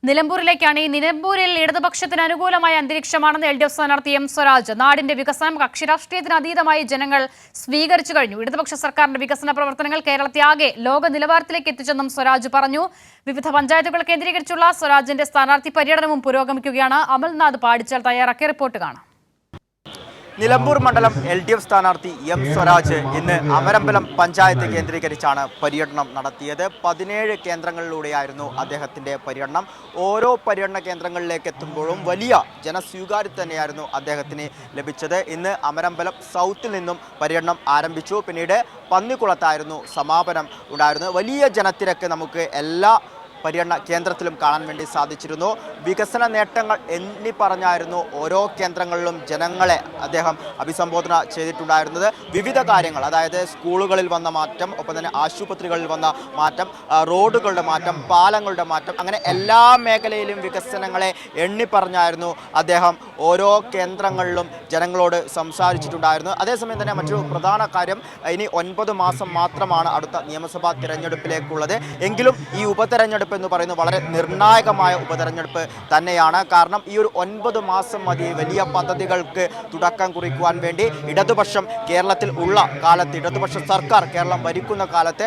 നിലമ്പൂരിലേക്കാണ്. ഈ നിലമ്പൂരിൽ ഇടതുപക്ഷത്തിന് അനുകൂലമായ അന്തരീക്ഷമാണെന്ന് LDF സ്ഥാനാർത്ഥി M സ്വരാജ്. നാടിന്റെ വികസനം കക്ഷിരാഷ്ട്രീയത്തിന് അതീതമായി ജനങ്ങൾ സ്വീകരിച്ചു കഴിഞ്ഞു. ഇടതുപക്ഷ സർക്കാരിന്റെ വികസന പ്രവർത്തനങ്ങൾ കേരളത്തെ ആകെ ലോക നിലവാരത്തിലേക്ക് എത്തിച്ചെന്നും സ്വരാജ് പറഞ്ഞു. വിവിധ പഞ്ചായത്തുകൾ കേന്ദ്രീകരിച്ചുള്ള സ്വരാജിന്റെ സ്ഥാനാർത്ഥി പര്യടനവും പുരോഗമിക്കുകയാണ്. അമൽനാഥ് പാടിച്ചാൽ തയ്യാറാക്കിയ റിപ്പോർട്ട് കാണാം. നിലമ്പൂർ മണ്ഡലം LDF സ്ഥാനാർത്ഥി M സ്വരാജ് ഇന്ന് അമരമ്പലം പഞ്ചായത്ത് കേന്ദ്രീകരിച്ചാണ് പര്യടനം നടത്തിയത്. 17 കേന്ദ്രങ്ങളിലൂടെയായിരുന്നു അദ്ദേഹത്തിന്റെ പര്യടനം. ഓരോ പര്യടന കേന്ദ്രങ്ങളിലേക്ക് എത്തുമ്പോഴും വലിയ ജനസ്വീകാര്യത തന്നെയായിരുന്നു അദ്ദേഹത്തിന് ലഭിച്ചത്. ഇന്ന് അമരമ്പലം സൗത്തിൽ നിന്നും പര്യടനം ആരംഭിച്ചു. പിന്നീട് പന്നിക്കുളത്തായിരുന്നു സമാപനം ഉണ്ടായിരുന്നത്. വലിയ ജനത്തിരക്ക് നമുക്ക് എല്ലാ പര്യടന കേന്ദ്രത്തിലും കാണാൻ വേണ്ടി സാധിച്ചിരുന്നു. വികസന നേട്ടങ്ങൾ എണ്ണി പറഞ്ഞായിരുന്നു ഓരോ കേന്ദ്രങ്ങളിലും ജനങ്ങളെ അദ്ദേഹം അഭിസംബോധന ചെയ്തിട്ടുണ്ടായിരുന്നത്. വിവിധ കാര്യങ്ങൾ, അതായത് സ്കൂളുകളിൽ വന്ന മാറ്റം, ഒപ്പം തന്നെ ആശുപത്രികളിൽ വന്ന മാറ്റം, റോഡുകളുടെ മാറ്റം, പാലങ്ങളുടെ മാറ്റം, അങ്ങനെ എല്ലാ മേഖലയിലും വികസനങ്ങളെ എണ്ണി പറഞ്ഞായിരുന്നു അദ്ദേഹം ഓരോ കേന്ദ്രങ്ങളിലും ജനങ്ങളോട് സംസാരിച്ചിട്ടുണ്ടായിരുന്നു. അതേസമയം തന്നെ മറ്റൊരു പ്രധാന കാര്യം, ഇനി 9 മാസം മാത്രമാണ് അടുത്ത നിയമസഭാ തിരഞ്ഞെടുപ്പിലേക്കുള്ളത്. എങ്കിലും ഈ ഉപതെരഞ്ഞെടുപ്പ് എന്ന് പറയുന്നത് വളരെ നിർണായകമായ ഉപതെരഞ്ഞെടുപ്പ് തന്നെയാണ്. കാരണം ഈ ഒരു 9 മാസം മതി വലിയ പദ്ധതികൾക്ക് തുടക്കം കുറിക്കുവാൻ വേണ്ടി. ഇടതുപക്ഷം കേരളത്തിൽ ഉള്ള കാലത്ത്, ഇടതുപക്ഷ സർക്കാർ കേരളം ഭരിക്കുന്ന കാലത്ത്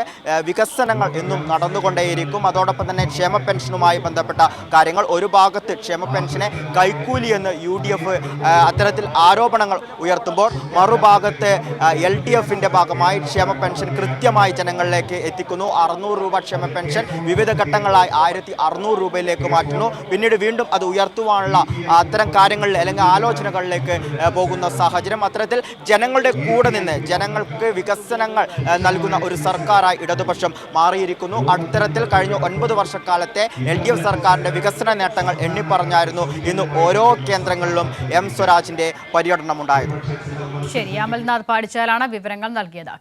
വികസനങ്ങൾ എന്നും നടന്നുകൊണ്ടേയിരിക്കും. അതോടൊപ്പം തന്നെ ക്ഷേമ പെൻഷനുമായി ബന്ധപ്പെട്ട കാര്യങ്ങൾ, ഒരു ഭാഗത്ത് ക്ഷേമ പെൻഷനെ കൈക്കൂലി എന്ന് UDF അത്തരത്തിൽ ആരോപണങ്ങൾ ഉയർത്തുമ്പോൾ, മറുഭാഗത്ത് LDFിൻ്റെ ഭാഗമായി ക്ഷേമ പെൻഷൻ കൃത്യമായി ജനങ്ങളിലേക്ക് എത്തിക്കുന്നു. 600 രൂപ ക്ഷേമ പെൻഷൻ വിവിധ ഘട്ടങ്ങളായി 1600 രൂപയിലേക്ക് മാറ്റുന്നു. പിന്നീട് വീണ്ടും അത് ഉയർത്തുവാനുള്ള അത്തരം കാര്യങ്ങളിൽ അല്ലെങ്കിൽ ആലോചനകളിലേക്ക് പോകുന്ന സാഹചര്യം. അത്തരത്തിൽ ജനങ്ങളുടെ കൂടെ നിന്ന് ജനങ്ങൾക്ക് വികസനങ്ങൾ നൽകുന്ന ഒരു സർക്കാരായി ഇടതുപക്ഷം മാറിയിരിക്കുന്നു. അത്തരത്തിൽ കഴിഞ്ഞ 9 വർഷക്കാലത്തെ LDF സർക്കാരിന്റെ വികസന നേട്ടങ്ങൾ എണ്ണിപ്പറഞ്ഞായിരുന്നു ഇന്ന് ഓരോ കേന്ദ്രങ്ങളിലും M സ്വരാജിന്റെ പര്യടനം ഉണ്ടായത്. ശരി, അമൽനാഥ് പാടിച്ചാലാണ് വിവരങ്ങൾ നൽകിയത്.